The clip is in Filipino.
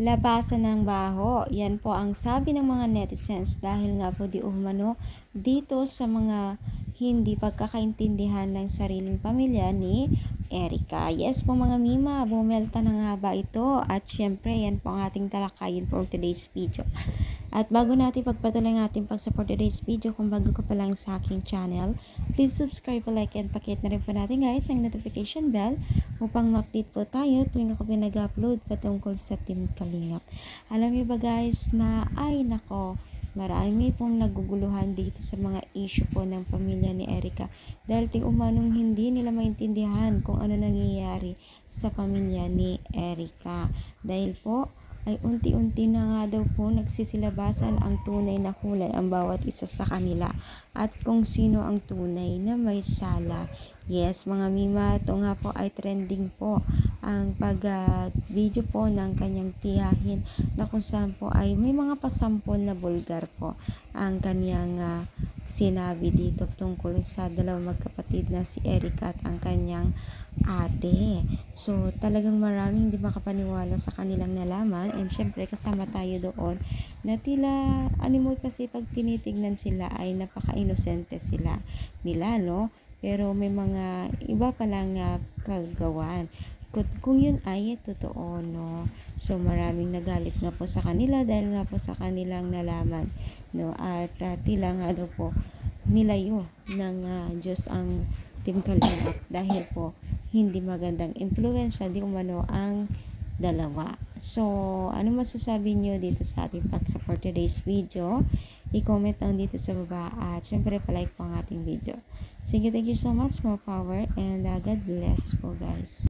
labasan ng baho. Yan po ang sabi ng mga netizens dahil nga po di umano dito sa mga hindi pagkakaintindihan ng sariling pamilya ni Erica. Yes po mga mima, bumelta na nga ba ito? At syempre yan po ang ating talakayin for today's video. At bago natin pagpatuloy ang ating pag-support today's video, kung bago ka pa lang sa aking channel, please subscribe, like, and pakihit na rin po natin guys ang notification bell upang ma-update po tayo tuwing ako pinag-upload patungkol sa Team Kalingap. Alam niyo ba guys na marami pong naguguluhan dito sa mga issue po ng pamilya ni Erica dahil umanong hindi nila maintindihan kung ano nangyayari sa pamilya ni Erica. Dahil po ay unti-unti na nga daw po nagsisilabasan ang tunay na kulay ang bawat isa sa kanila at kung sino ang tunay na may sala. Yes mga mima, ito nga po ay trending po ang pag-video po ng kanyang tiyahin na kung saan po ay may mga pasampol na bulgar po ang kanyang sinabi dito tungkol sa dalawang magkapatid na si Erica at ang kanyang ate. So talagang maraming di makapaniwala sa kanilang nalaman, and syempre kasama tayo doon na tila animoy kasi pag tinitignan sila ay napaka-inosente sila nila, no? Pero may mga iba palang kagawan kung yun ay totoo, no? So maraming nagalit nga po sa kanila dahil nga po sa kanilang nalaman, no? At tila nga daw po nilayo ng Diyos ang Team Kalingap dahil po hindi magandang impluwensya di umano ang dalawa. So ano masasabi nyo dito sa ating pag-support today's video? I-comment lang dito sa baba at syempre palike po ang ating video. Sige, thank you so much, more power, and God bless po guys.